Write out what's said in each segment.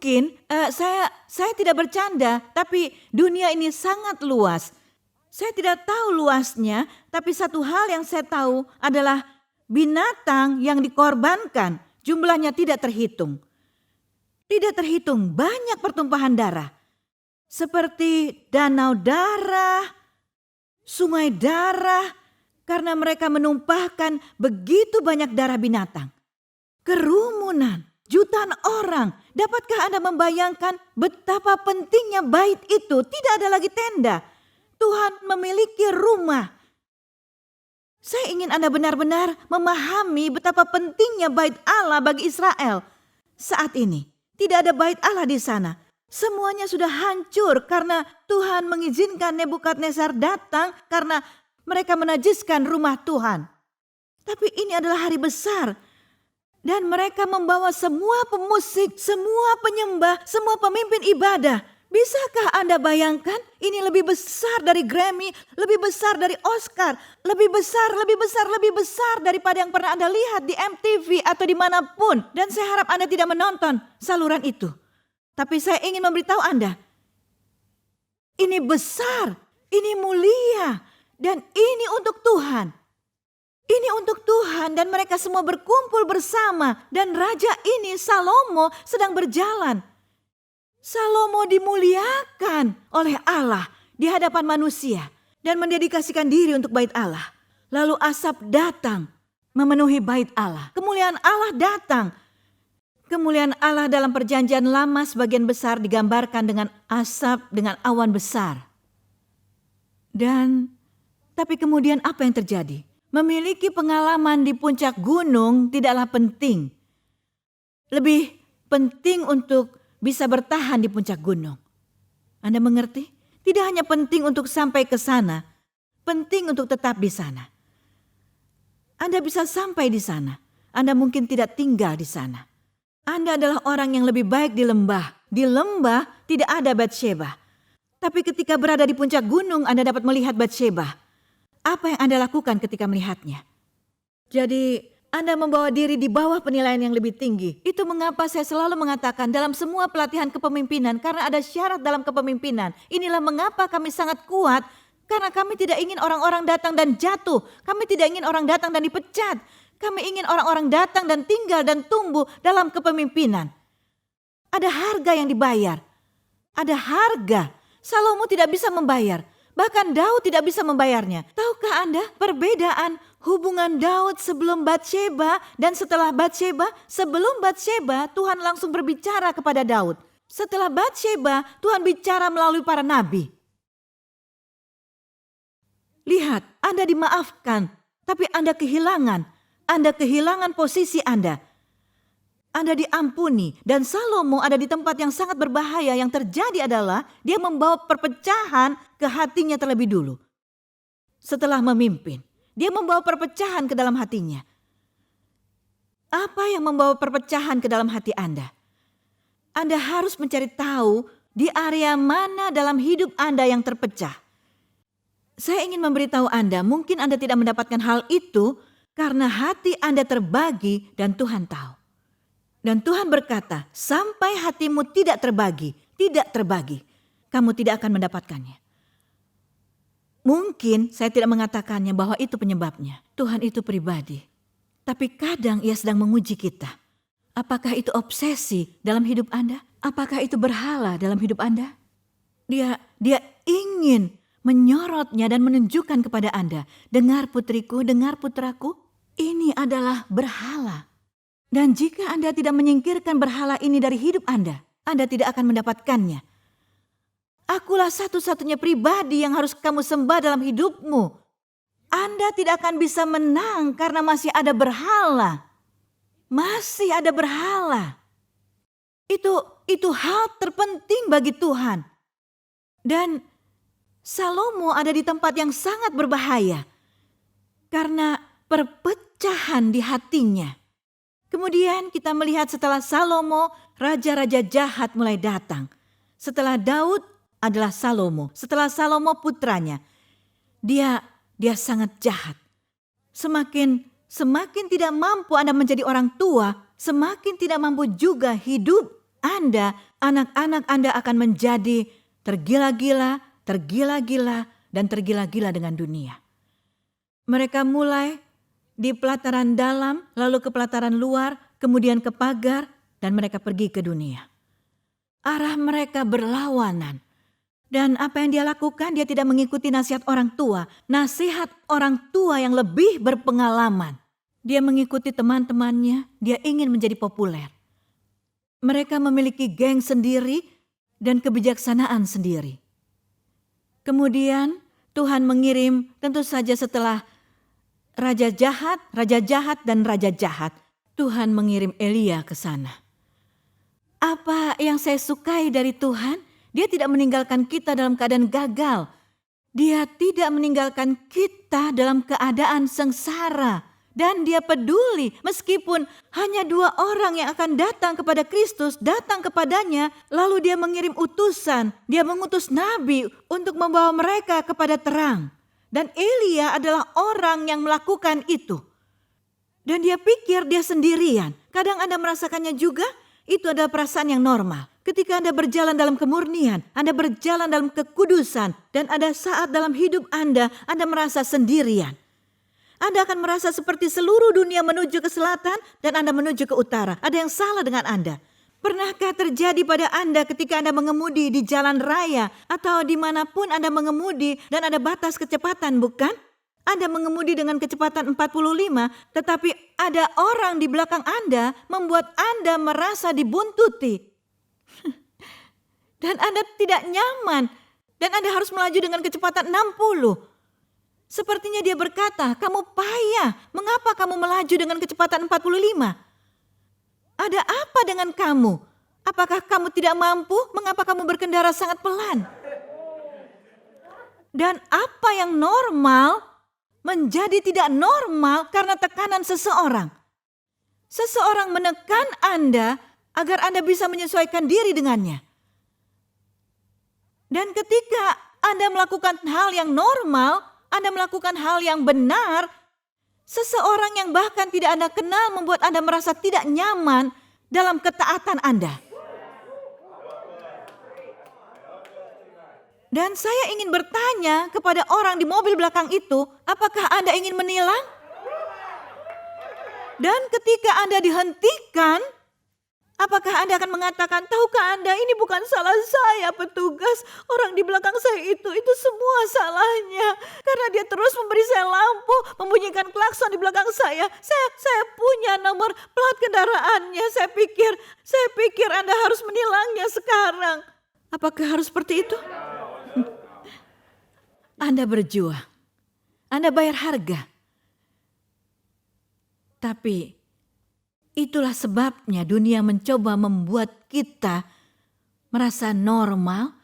Mungkin saya tidak bercanda, tapi dunia ini sangat luas. Saya tidak tahu luasnya, tapi satu hal yang saya tahu adalah binatang yang dikorbankan jumlahnya tidak terhitung. Tidak terhitung banyak pertumpahan darah. Seperti danau darah, sungai darah, karena mereka menumpahkan begitu banyak darah binatang. Kerumunan, jutaan orang. Dapatkah Anda membayangkan betapa pentingnya bait itu? Tidak ada lagi tenda. Tuhan memiliki rumah. Saya ingin Anda benar-benar memahami betapa pentingnya bait Allah bagi Israel. Saat ini tidak ada bait Allah di sana. Semuanya sudah hancur karena Tuhan mengizinkan Nebukadnezar datang karena mereka menajiskan rumah Tuhan. Tapi ini adalah hari besar. Dan mereka membawa semua pemusik, semua penyembah, semua pemimpin ibadah. Bisakah Anda bayangkan ini lebih besar dari Grammy, lebih besar dari Oscar, lebih besar daripada yang pernah Anda lihat di MTV atau dimanapun. Dan saya harap Anda tidak menonton saluran itu. Tapi saya ingin memberitahu Anda, ini besar, ini mulia, dan ini untuk Tuhan. Ini untuk Tuhan dan mereka semua berkumpul bersama. Dan raja ini, Salomo, sedang berjalan. Salomo dimuliakan oleh Allah di hadapan manusia. Dan mendedikasikan diri untuk bait Allah. Lalu asap datang memenuhi bait Allah. Kemuliaan Allah datang. Kemuliaan Allah dalam perjanjian lama sebagian besar digambarkan dengan asap, dengan awan besar. Tapi kemudian apa yang terjadi? Memiliki pengalaman di puncak gunung tidaklah penting. Lebih penting untuk bisa bertahan di puncak gunung. Anda mengerti? Tidak hanya penting untuk sampai ke sana, penting untuk tetap di sana. Anda bisa sampai di sana. Anda mungkin tidak tinggal di sana. Anda adalah orang yang lebih baik di lembah. Di lembah tidak ada Batsheba. Tapi ketika berada di puncak gunung, Anda dapat melihat Batsheba. Apa yang Anda lakukan ketika melihatnya? Jadi Anda membawa diri di bawah penilaian yang lebih tinggi. Itu mengapa saya selalu mengatakan dalam semua pelatihan kepemimpinan, karena ada syarat dalam kepemimpinan. Inilah mengapa kami sangat kuat, karena kami tidak ingin orang-orang datang dan jatuh. Kami tidak ingin orang datang dan dipecat. Kami ingin orang-orang datang dan tinggal dan tumbuh dalam kepemimpinan. Ada harga yang dibayar. Ada harga. Salomo tidak bisa membayar. Bahkan Daud tidak bisa membayarnya. Tahukah Anda perbedaan hubungan Daud sebelum Batsheba dan setelah Batsheba? Sebelum Batsheba, Tuhan langsung berbicara kepada Daud. Setelah Batsheba, Tuhan bicara melalui para nabi. Lihat, Anda dimaafkan, tapi Anda kehilangan. Anda kehilangan posisi Anda. Anda diampuni, dan Salomo ada di tempat yang sangat berbahaya. Yang terjadi adalah dia membawa perpecahan ke hatinya terlebih dulu. Setelah memimpin, dia membawa perpecahan ke dalam hatinya. Apa yang membawa perpecahan ke dalam hati Anda? Anda harus mencari tahu di area mana dalam hidup Anda yang terpecah. Saya ingin memberitahu Anda, mungkin Anda tidak mendapatkan hal itu karena hati Anda terbagi dan Tuhan tahu. Dan Tuhan berkata, sampai hatimu tidak terbagi, kamu tidak akan mendapatkannya. Mungkin saya tidak mengatakannya bahwa itu penyebabnya. Tuhan itu pribadi. Tapi kadang ia sedang menguji kita. Apakah itu obsesi dalam hidup Anda? Apakah itu berhala dalam hidup Anda? Dia ingin menyorotnya dan menunjukkan kepada Anda. Dengar putriku, dengar putraku, ini adalah berhala. Dan jika Anda tidak menyingkirkan berhala ini dari hidup Anda tidak akan mendapatkannya. Akulah satu-satunya pribadi yang harus kamu sembah dalam hidupmu. Anda tidak akan bisa menang karena masih ada berhala. Masih ada berhala. Itu hal terpenting bagi Tuhan. Dan Salomo ada di tempat yang sangat berbahaya. Karena perpecahan di hatinya. Kemudian kita melihat setelah Salomo, raja-raja jahat mulai datang. Setelah Daud adalah Salomo. Setelah Salomo putranya. Dia sangat jahat. Semakin tidak mampu Anda menjadi orang tua, semakin tidak mampu juga hidup Anda anak-anak Anda akan menjadi tergila-gila, tergila-gila, dan tergila-gila dengan dunia. Mereka mulai di pelataran dalam, lalu ke pelataran luar, kemudian ke pagar, dan mereka pergi ke dunia. Arah mereka berlawanan. Dan apa yang dia lakukan, dia tidak mengikuti nasihat orang tua. Nasihat orang tua yang lebih berpengalaman. Dia mengikuti teman-temannya, dia ingin menjadi populer. Mereka memiliki geng sendiri dan kebijaksanaan sendiri. Kemudian Tuhan mengirim, tentu saja setelah raja jahat, dan raja jahat, Tuhan mengirim Elia ke sana. Apa yang saya sukai dari Tuhan? Dia tidak meninggalkan kita dalam keadaan gagal. Dia tidak meninggalkan kita dalam keadaan sengsara. Dan dia peduli meskipun hanya 2 orang yang akan datang kepada Kristus, datang kepadanya, lalu dia mengirim utusan. Dia mengutus nabi untuk membawa mereka kepada terang. Dan Elia adalah orang yang melakukan itu. Dan dia pikir dia sendirian. Kadang Anda merasakannya juga, itu adalah perasaan yang normal. Ketika Anda berjalan dalam kemurnian, Anda berjalan dalam kekudusan, dan ada saat dalam hidup Anda merasa sendirian. Anda akan merasa seperti seluruh dunia menuju ke selatan dan Anda menuju ke utara. Ada yang salah dengan Anda. Pernahkah terjadi pada Anda ketika Anda mengemudi di jalan raya atau dimanapun Anda mengemudi dan ada batas kecepatan, bukan? Anda mengemudi dengan kecepatan 45, tetapi ada orang di belakang Anda membuat Anda merasa dibuntuti. Dan Anda tidak nyaman. Dan Anda harus melaju dengan kecepatan 60. Sepertinya dia berkata, kamu payah. Mengapa kamu melaju dengan kecepatan 45? Ada apa dengan kamu? Apakah kamu tidak mampu? Mengapa kamu berkendara sangat pelan? Dan apa yang normal menjadi tidak normal karena tekanan seseorang. Seseorang menekan Anda agar Anda bisa menyesuaikan diri dengannya. Dan ketika Anda melakukan hal yang normal, Anda melakukan hal yang benar, seseorang yang bahkan tidak Anda kenal membuat Anda merasa tidak nyaman dalam ketaatan Anda. Dan saya ingin bertanya kepada orang di mobil belakang itu, apakah Anda ingin menilang? Dan ketika Anda dihentikan, apakah Anda akan mengatakan, tahukah Anda ini bukan salah saya petugas, orang di belakang saya itu semua salahnya. Karena dia terus memberi saya lampu, membunyikan klakson di belakang saya. Saya punya nomor plat kendaraannya, saya pikir Anda harus menilangnya sekarang. Apakah harus seperti itu? Anda berjuang, Anda bayar harga. Tapi itulah sebabnya dunia mencoba membuat kita merasa normal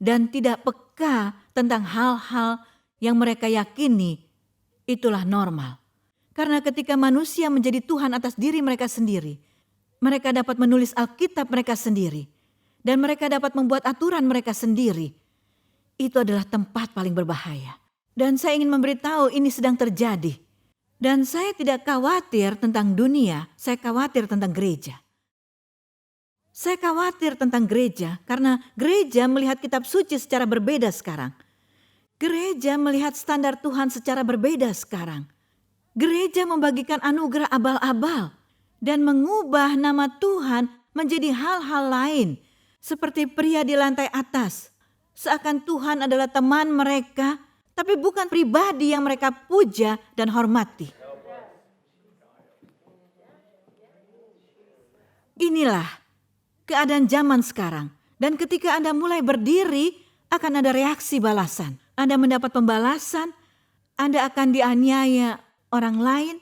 dan tidak peka tentang hal-hal yang mereka yakini itulah normal. Karena ketika manusia menjadi Tuhan atas diri mereka sendiri, mereka dapat menulis Alkitab mereka sendiri, dan mereka dapat membuat aturan mereka sendiri. Itu adalah tempat paling berbahaya. Dan saya ingin memberitahu ini sedang terjadi. Dan saya tidak khawatir tentang dunia, saya khawatir tentang gereja. Saya khawatir tentang gereja karena gereja melihat kitab suci secara berbeda sekarang. Gereja melihat standar Tuhan secara berbeda sekarang. Gereja membagikan anugerah abal-abal dan mengubah nama Tuhan menjadi hal-hal lain. Seperti pria di lantai atas. Seakan Tuhan adalah teman mereka, tapi bukan pribadi yang mereka puja dan hormati. Inilah keadaan zaman sekarang. Dan ketika Anda mulai berdiri, akan ada reaksi balasan. Anda mendapat pembalasan, Anda akan dianiaya orang lain.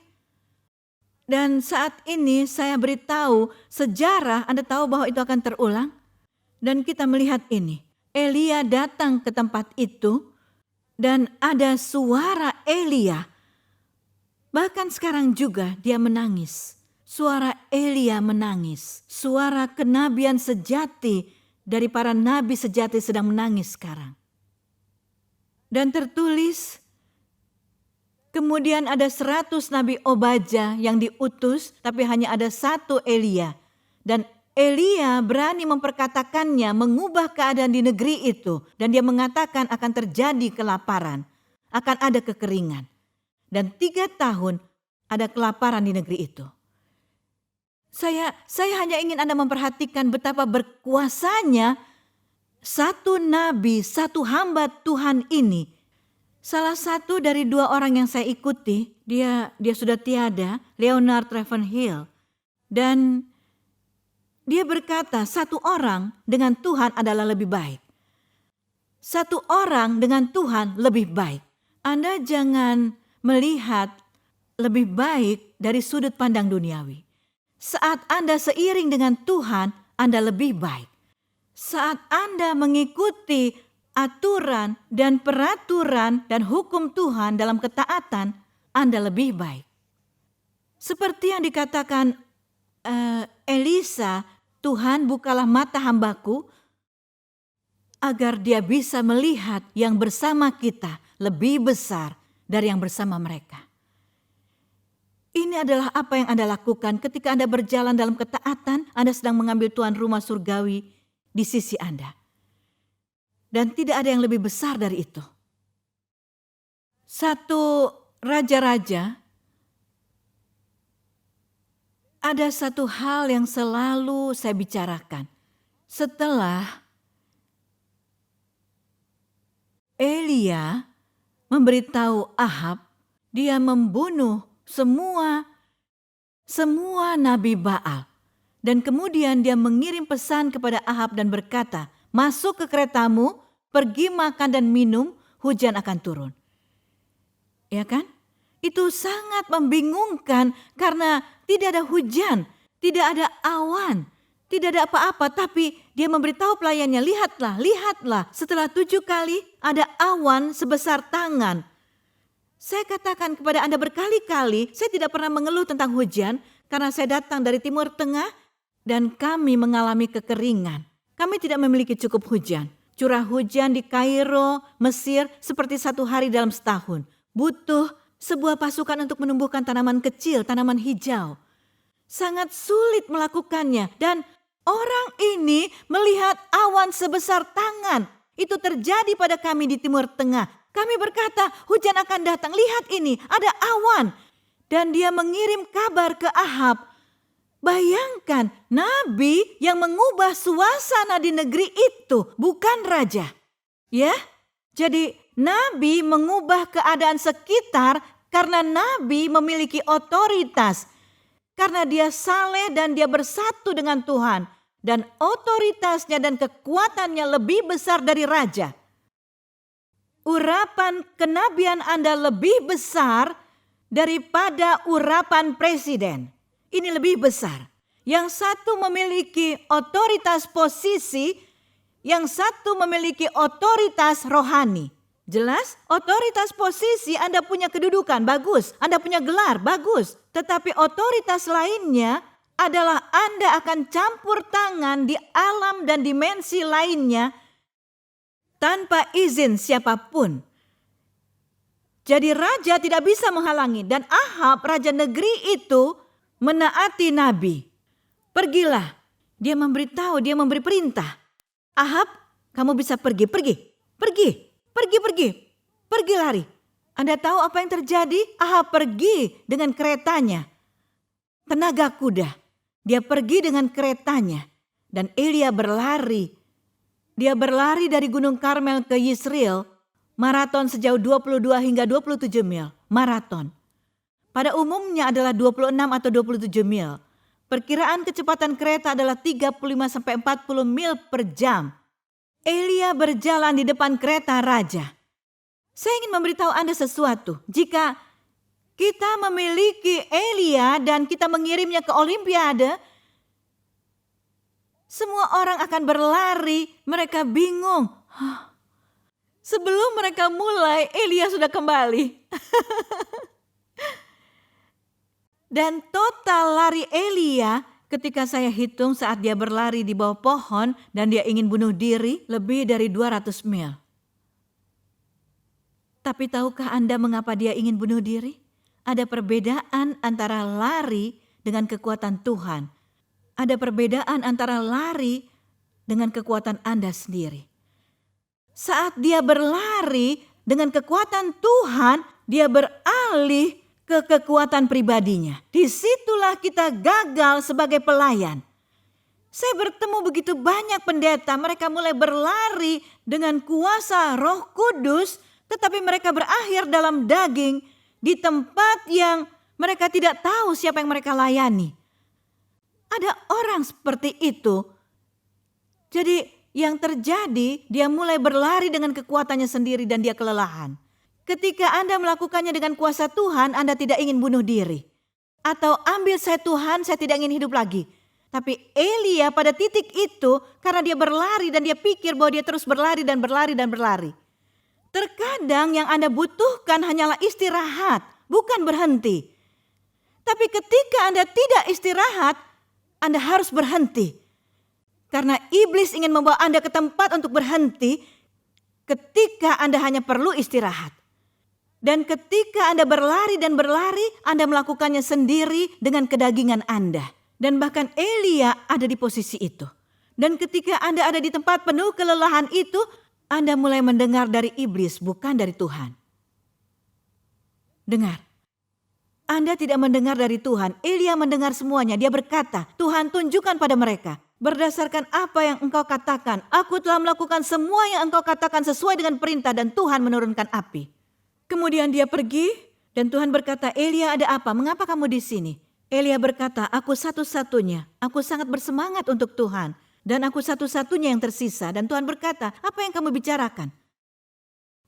Dan saat ini saya beritahu sejarah, Anda tahu bahwa itu akan terulang. Dan kita melihat ini. Elia datang ke tempat itu dan ada suara Elia. Bahkan sekarang juga dia menangis. Suara Elia menangis. Suara kenabian sejati dari para nabi sejati sedang menangis sekarang. Dan tertulis, kemudian ada 100 nabi Obaja yang diutus, tapi hanya ada 1 Elia. Dan Elia berani memperkatakannya, mengubah keadaan di negeri itu. Dan dia mengatakan akan terjadi kelaparan, akan ada kekeringan. Dan 3 tahun ada kelaparan di negeri itu. Saya hanya ingin Anda memperhatikan betapa berkuasanya satu nabi, satu hamba Tuhan ini. Salah satu dari 2 orang yang saya ikuti, dia sudah tiada, Leonard Ravenhill. Dan dia berkata, satu orang dengan Tuhan adalah lebih baik. Satu orang dengan Tuhan lebih baik. Anda jangan melihat lebih baik dari sudut pandang duniawi. Saat Anda seiring dengan Tuhan, Anda lebih baik. Saat Anda mengikuti aturan dan peraturan dan hukum Tuhan dalam ketaatan, Anda lebih baik. Seperti yang dikatakan Elisa, Tuhan bukalah mata hambaku agar dia bisa melihat yang bersama kita lebih besar dari yang bersama mereka. Ini adalah apa yang Anda lakukan ketika Anda berjalan dalam ketaatan. Anda sedang mengambil tuan rumah surgawi di sisi Anda. Dan tidak ada yang lebih besar dari itu. Satu raja-raja, ada satu hal yang selalu saya bicarakan. Setelah Elia memberitahu Ahab, dia membunuh semua nabi Baal. Dan kemudian dia mengirim pesan kepada Ahab dan berkata, masuk ke keretamu, pergi makan dan minum, hujan akan turun. Ya kan? Itu sangat membingungkan karena tidak ada hujan, tidak ada awan, tidak ada apa-apa. Tapi dia memberitahu pelayannya, lihatlah, setelah 7 kali ada awan sebesar tangan. Saya katakan kepada Anda berkali-kali, saya tidak pernah mengeluh tentang hujan karena saya datang dari Timur Tengah dan kami mengalami kekeringan. Kami tidak memiliki cukup hujan. Curah hujan di Kairo, Mesir seperti 1 hari dalam setahun. Butuh sebuah pasukan untuk menumbuhkan tanaman kecil, tanaman hijau. Sangat sulit melakukannya. Dan orang ini melihat awan sebesar tangan. Itu terjadi pada kami di Timur Tengah. Kami berkata, hujan akan datang. Lihat ini, ada awan. Dan dia mengirim kabar ke Ahab. Bayangkan, nabi yang mengubah suasana di negeri itu, bukan raja. Ya, jadi nabi mengubah keadaan sekitar karena nabi memiliki otoritas. Karena dia saleh dan dia bersatu dengan Tuhan. Dan otoritasnya dan kekuatannya lebih besar dari raja. Urapan kenabian Anda lebih besar daripada urapan presiden. Ini lebih besar. Yang satu memiliki otoritas posisi, yang satu memiliki otoritas rohani. Jelas? Otoritas posisi Anda punya kedudukan, bagus. Anda punya gelar, bagus. Tetapi otoritas lainnya adalah Anda akan campur tangan di alam dan dimensi lainnya tanpa izin siapapun. Jadi raja tidak bisa menghalangi. Dan Ahab, raja negeri itu menaati nabi. Pergilah. Dia memberitahu, dia memberi perintah. Ahab, kamu bisa pergi. Pergi lari. Anda tahu apa yang terjadi? Ahab pergi dengan keretanya. Tenaga kuda. Dia pergi dengan keretanya. Dan Elia berlari. Dia berlari dari Gunung Karmel ke Yisrael. Maraton sejauh 22 hingga 27 mil. Maraton. Pada umumnya adalah 26 atau 27 mil. Perkiraan kecepatan kereta adalah 35 sampai 40 mil per jam. Elia berjalan di depan kereta raja. Saya ingin memberitahu Anda sesuatu. Jika kita memiliki Elia dan kita mengirimnya ke Olimpiade, semua orang akan berlari, mereka bingung. Sebelum mereka mulai, Elia sudah kembali. Dan total lari Elia ketika saya hitung saat dia berlari di bawah pohon dan dia ingin bunuh diri lebih dari 200 mil. Tapi tahukah Anda mengapa dia ingin bunuh diri? Ada perbedaan antara lari dengan kekuatan Tuhan. Ada perbedaan antara lari dengan kekuatan Anda sendiri. Saat dia berlari dengan kekuatan Tuhan, dia beralih ke kekuatan pribadinya. Disitulah kita gagal sebagai pelayan. Saya bertemu begitu banyak pendeta, mereka mulai berlari dengan kuasa Roh Kudus, tetapi mereka berakhir dalam daging di tempat yang mereka tidak tahu siapa yang mereka layani. Ada orang seperti itu. Jadi yang terjadi, dia mulai berlari dengan kekuatannya sendiri dan dia kelelahan. Ketika Anda melakukannya dengan kuasa Tuhan, Anda tidak ingin bunuh diri. Atau ambil saya Tuhan, saya tidak ingin hidup lagi. Tapi Elia pada titik itu, karena dia berlari dan dia pikir bahwa dia terus berlari dan berlari dan berlari. Terkadang yang Anda butuhkan hanyalah istirahat, bukan berhenti. Tapi ketika Anda tidak istirahat, Anda harus berhenti. Karena iblis ingin membawa Anda ke tempat untuk berhenti ketika Anda hanya perlu istirahat. Dan ketika Anda berlari dan berlari, Anda melakukannya sendiri dengan kedagingan Anda. Dan bahkan Elia ada di posisi itu. Dan ketika Anda ada di tempat penuh kelelahan itu, Anda mulai mendengar dari iblis, bukan dari Tuhan. Dengar. Anda tidak mendengar dari Tuhan. Elia mendengar semuanya. Dia berkata, Tuhan tunjukkan pada mereka. Berdasarkan apa yang engkau katakan, aku telah melakukan semua yang engkau katakan sesuai dengan perintah dan Tuhan menurunkan api. Kemudian dia pergi dan Tuhan berkata, Elia ada apa? Mengapa kamu di sini? Elia berkata, aku satu-satunya. Aku sangat bersemangat untuk Tuhan. Dan aku satu-satunya yang tersisa. Dan Tuhan berkata, apa yang kamu bicarakan?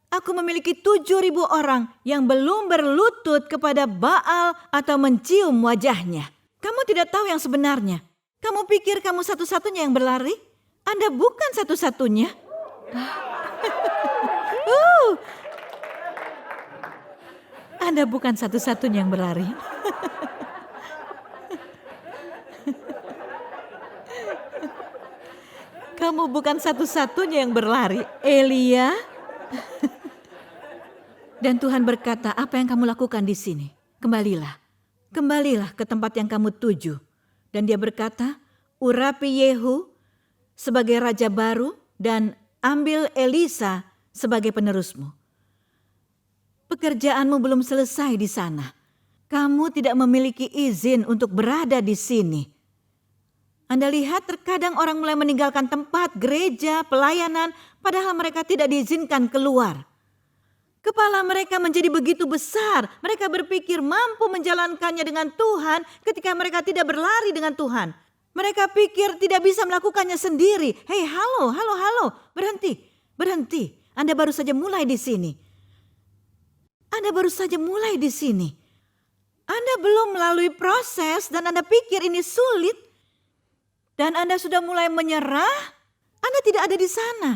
Aku memiliki 7.000 orang yang belum berlutut kepada Baal atau mencium wajahnya. Kamu tidak tahu yang sebenarnya. Kamu pikir kamu satu-satunya yang berlari? Anda bukan satu-satunya. Anda bukan satu-satunya yang berlari. Kamu bukan satu-satunya yang berlari, Elia. Dan Tuhan berkata, apa yang kamu lakukan di sini? Kembalilah. Kembalilah ke tempat yang kamu tuju. Dan dia berkata, urapi Yehu sebagai raja baru dan ambil Elisa sebagai penerusmu. Pekerjaanmu belum selesai di sana. Kamu tidak memiliki izin untuk berada di sini. Anda lihat terkadang orang mulai meninggalkan tempat, gereja, pelayanan, padahal mereka tidak diizinkan keluar. Kepala mereka menjadi begitu besar, mereka berpikir mampu menjalankannya dengan Tuhan ketika mereka tidak berlari dengan Tuhan. Mereka pikir tidak bisa melakukannya sendiri. Hei, halo, berhenti. Anda baru saja mulai di sini. Anda belum melalui proses dan Anda pikir ini sulit. Dan Anda sudah mulai menyerah, Anda tidak ada di sana.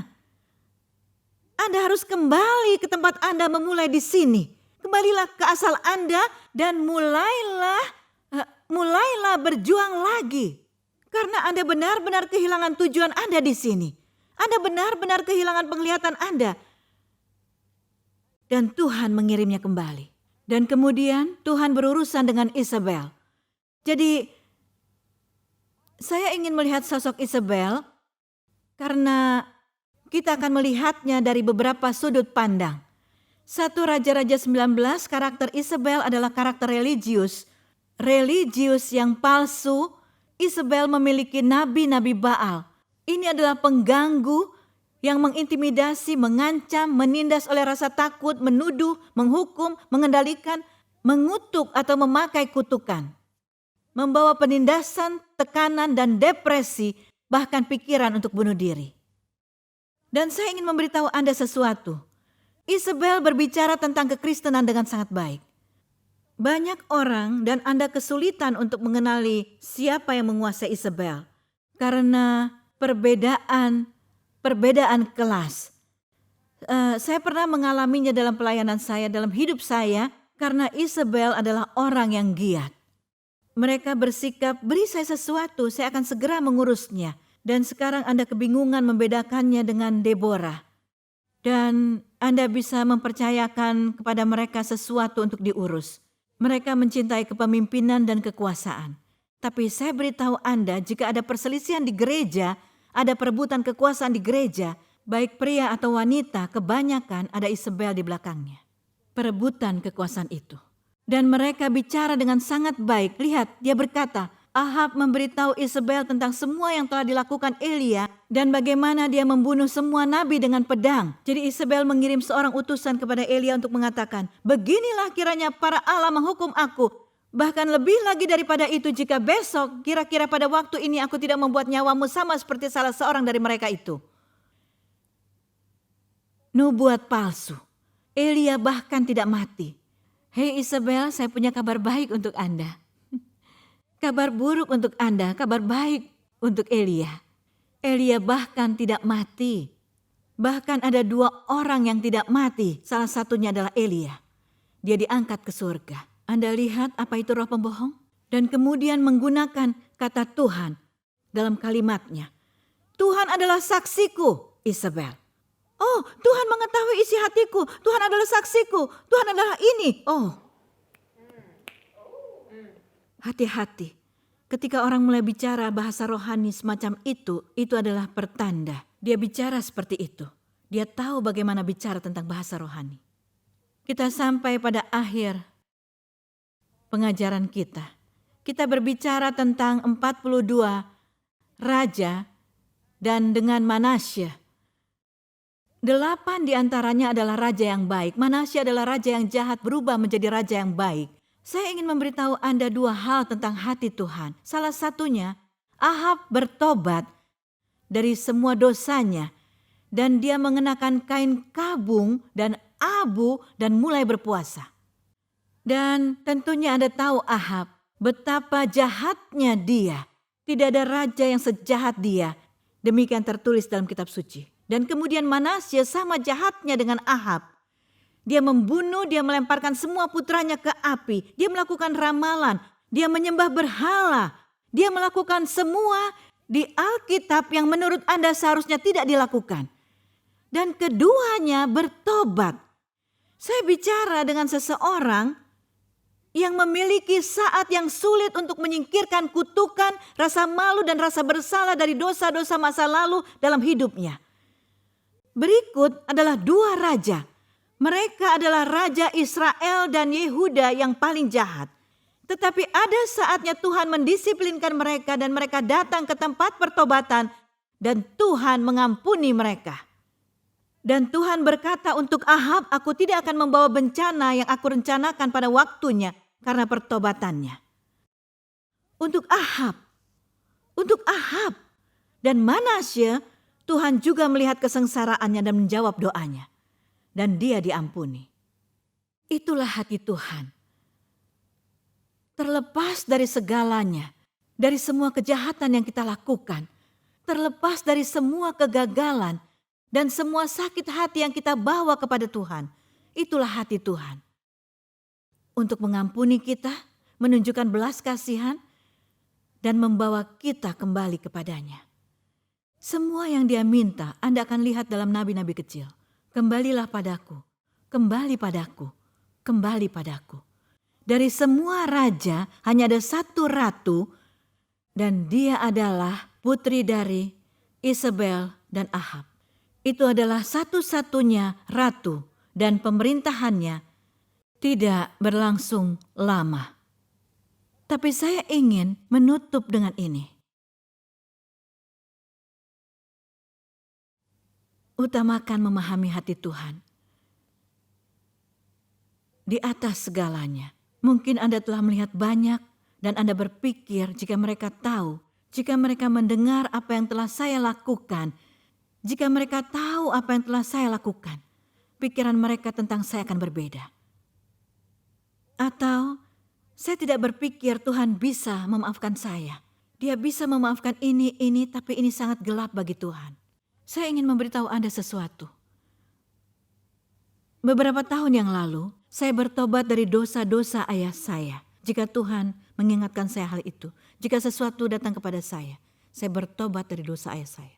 Anda harus kembali ke tempat Anda memulai di sini. Kembalilah ke asal Anda dan mulailah berjuang lagi. Karena Anda benar-benar kehilangan tujuan Anda di sini. Anda benar-benar kehilangan penglihatan Anda. Dan Tuhan mengirimnya kembali. Dan kemudian Tuhan berurusan dengan Isabel. Jadi saya ingin melihat sosok Isabel karena kita akan melihatnya dari beberapa sudut pandang. 1 Raja-Raja 19, karakter Isabel adalah karakter religius. Religius yang palsu. Isabel memiliki nabi-nabi Baal. Ini adalah pengganggu yang mengintimidasi, mengancam, menindas oleh rasa takut, menuduh, menghukum, mengendalikan, mengutuk atau memakai kutukan. Membawa penindasan, tekanan, dan depresi, bahkan pikiran untuk bunuh diri. Dan saya ingin memberitahu Anda sesuatu. Isabel berbicara tentang kekristenan dengan sangat baik. Banyak orang dan Anda kesulitan untuk mengenali siapa yang menguasai Isabel. Karena perbedaan kelas. Saya pernah mengalaminya dalam pelayanan saya, dalam hidup saya. Karena Isabel adalah orang yang giat. Mereka bersikap, beri saya sesuatu, saya akan segera mengurusnya. Dan sekarang Anda kebingungan membedakannya dengan Deborah. Dan Anda bisa mempercayakan kepada mereka sesuatu untuk diurus. Mereka mencintai kepemimpinan dan kekuasaan. Tapi saya beritahu Anda, jika ada perselisihan di gereja, ada perebutan kekuasaan di gereja, baik pria atau wanita, kebanyakan ada Isabel di belakangnya. Perebutan kekuasaan itu. Dan mereka bicara dengan sangat baik. Lihat, dia berkata, Ahab memberitahu Isabel tentang semua yang telah dilakukan Elia dan bagaimana dia membunuh semua nabi dengan pedang. Jadi Isabel mengirim seorang utusan kepada Elia untuk mengatakan, beginilah kiranya para Allah menghukum aku. Bahkan lebih lagi daripada itu, jika besok kira-kira pada waktu ini aku tidak membuat nyawamu sama seperti salah seorang dari mereka itu. Nubuat palsu. Elia bahkan tidak mati. Hei Isabel, saya punya kabar baik untuk Anda. Kabar buruk untuk Anda, kabar baik untuk Elia. Elia bahkan tidak mati. Bahkan ada 2 orang yang tidak mati, salah satunya adalah Elia. Dia diangkat ke surga. Anda lihat apa itu roh pembohong? Dan kemudian menggunakan kata Tuhan dalam kalimatnya. Tuhan adalah saksiku, Isabel. Oh, Tuhan mengetahui isi hatiku. Tuhan adalah saksiku. Tuhan adalah ini. Oh, hati-hati. Ketika orang mulai bicara bahasa rohani semacam itu adalah pertanda. Dia bicara seperti itu. Dia tahu bagaimana bicara tentang bahasa rohani. Kita sampai pada akhir pengajaran kita. Kita berbicara tentang 42 raja dan dengan Manasya. 8 diantaranya adalah raja yang baik. Manasya adalah raja yang jahat berubah menjadi raja yang baik. Saya ingin memberitahu Anda 2 hal tentang hati Tuhan. Salah satunya, Ahab bertobat dari semua dosanya. Dan dia mengenakan kain kabung dan abu dan mulai berpuasa. Dan tentunya Anda tahu Ahab, betapa jahatnya dia. Tidak ada raja yang sejahat dia. Demikian tertulis dalam kitab suci. Dan kemudian Manasya sama jahatnya dengan Ahab. Dia membunuh, dia melemparkan semua putranya ke api. Dia melakukan ramalan, dia menyembah berhala. Dia melakukan semua di Alkitab yang menurut Anda seharusnya tidak dilakukan. Dan keduanya bertobat. Saya bicara dengan seseorang yang memiliki saat yang sulit untuk menyingkirkan kutukan, rasa malu dan rasa bersalah dari dosa-dosa masa lalu dalam hidupnya. Berikut adalah 2 raja. Mereka adalah Raja Israel dan Yehuda yang paling jahat. Tetapi ada saatnya Tuhan mendisiplinkan mereka dan mereka datang ke tempat pertobatan dan Tuhan mengampuni mereka. Dan Tuhan berkata untuk Ahab, aku tidak akan membawa bencana yang aku rencanakan pada waktunya karena pertobatannya. Untuk Ahab dan Manasya, Tuhan juga melihat kesengsaraannya dan menjawab doanya. Dan dia diampuni. Itulah hati Tuhan. Terlepas dari segalanya, dari semua kejahatan yang kita lakukan, terlepas dari semua kegagalan, dan semua sakit hati yang kita bawa kepada Tuhan. Itulah hati Tuhan. Untuk mengampuni kita, menunjukkan belas kasihan, dan membawa kita kembali kepadanya. Semua yang dia minta, Anda akan lihat dalam nabi-nabi kecil. Kembalilah padaku, kembali padaku, kembali padaku. Dari semua raja, hanya ada 1 ratu, dan dia adalah putri dari Isabel dan Ahab. Itu adalah satu-satunya ratu dan pemerintahannya tidak berlangsung lama. Tapi saya ingin menutup dengan ini. Utamakan memahami hati Tuhan. Di atas segalanya. Mungkin Anda telah melihat banyak dan Anda berpikir jika mereka tahu, jika mereka mendengar apa yang telah saya lakukan, jika mereka tahu apa yang telah saya lakukan, pikiran mereka tentang saya akan berbeda. Atau saya tidak berpikir Tuhan bisa memaafkan saya. Dia bisa memaafkan ini, tapi ini sangat gelap bagi Tuhan. Saya ingin memberitahu Anda sesuatu. Beberapa tahun yang lalu, saya bertobat dari dosa-dosa ayah saya. Jika Tuhan mengingatkan saya hal itu, jika sesuatu datang kepada saya bertobat dari dosa ayah saya.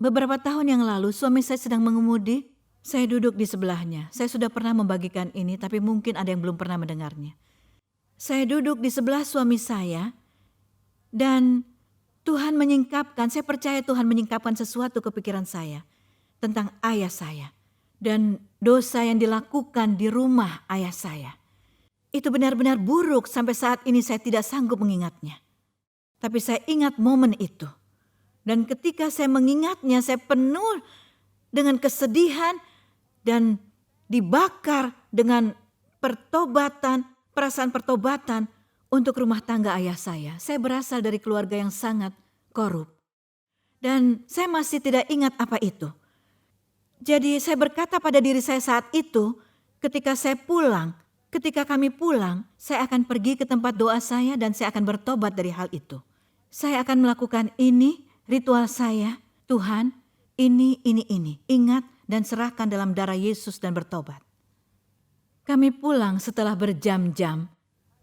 Beberapa tahun yang lalu, suami saya sedang mengemudi. Saya duduk di sebelahnya. Saya sudah pernah membagikan ini, tapi mungkin ada yang belum pernah mendengarnya. Saya duduk di sebelah suami saya, Dan Tuhan menyingkapkan, saya percaya Tuhan menyingkapkan sesuatu ke pikiran saya tentang ayah saya. Dan dosa yang dilakukan di rumah ayah saya. Itu benar-benar buruk sampai saat ini saya tidak sanggup mengingatnya. Tapi saya ingat momen itu. Dan ketika saya mengingatnya, saya penuh dengan kesedihan dan dibakar dengan pertobatan, perasaan pertobatan untuk rumah tangga ayah saya. Saya berasal dari keluarga yang sangat korup. Dan saya masih tidak ingat apa itu. Jadi saya berkata pada diri saya saat itu, ketika kami pulang, saya akan pergi ke tempat doa saya dan saya akan bertobat dari hal itu. Saya akan melakukan ini, ritual saya, Tuhan, ini. Ingat dan serahkan dalam darah Yesus dan bertobat. Kami pulang setelah berjam-jam.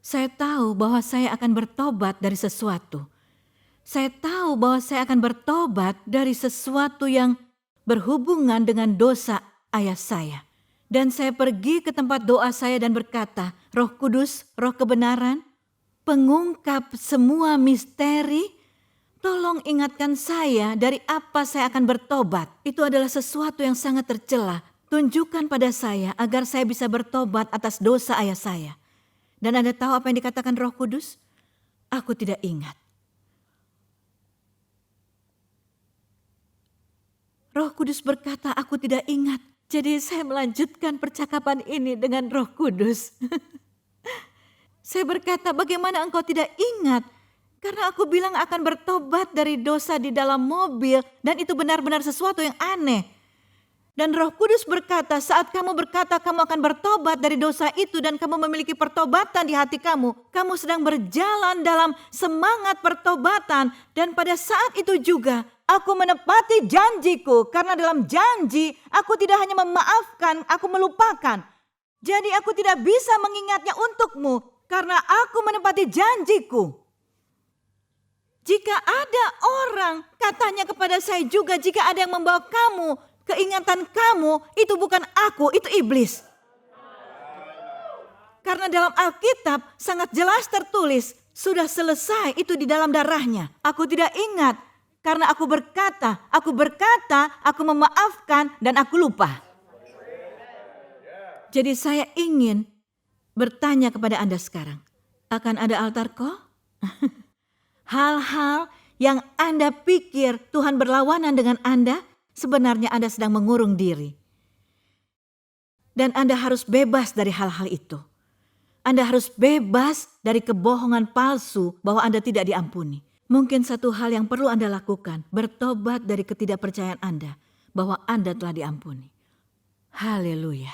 Saya tahu bahwa saya akan bertobat dari sesuatu. Saya tahu bahwa saya akan bertobat dari sesuatu yang berhubungan dengan dosa ayah saya. Dan saya pergi ke tempat doa saya dan berkata, Roh Kudus, Roh kebenaran, pengungkap semua misteri, tolong ingatkan saya dari apa saya akan bertobat. Itu adalah sesuatu yang sangat tercela. Tunjukkan pada saya agar saya bisa bertobat atas dosa ayah saya. Dan Anda tahu apa yang dikatakan Roh Kudus? Aku tidak ingat. Roh Kudus berkata, aku tidak ingat. Jadi saya melanjutkan percakapan ini dengan Roh Kudus. Saya berkata, bagaimana engkau tidak ingat? Karena aku bilang akan bertobat dari dosa di dalam mobil. Dan itu benar-benar sesuatu yang aneh. Dan Roh Kudus berkata, saat kamu berkata kamu akan bertobat dari dosa itu dan kamu memiliki pertobatan di hati kamu sedang berjalan dalam semangat pertobatan. Dan pada saat itu juga, aku menepati janjiku, karena dalam janji aku tidak hanya memaafkan, aku melupakan. Jadi aku tidak bisa mengingatnya untukmu, karena aku menepati janjiku. Jika ada orang, katanya kepada saya juga, jika ada yang membawa kamu, keingatan kamu, itu bukan aku, itu iblis. Karena dalam Alkitab sangat jelas tertulis, sudah selesai itu di dalam darahnya. Aku tidak ingat. Karena aku berkata, aku memaafkan dan aku lupa. Jadi saya ingin bertanya kepada Anda sekarang. Akan ada altar call? Hal-hal yang Anda pikir Tuhan berlawanan dengan Anda, sebenarnya Anda sedang mengurung diri. Dan Anda harus bebas dari hal-hal itu. Anda harus bebas dari kebohongan palsu bahwa Anda tidak diampuni. Mungkin satu hal yang perlu Anda lakukan, bertobat dari ketidakpercayaan Anda bahwa Anda telah diampuni. Haleluya.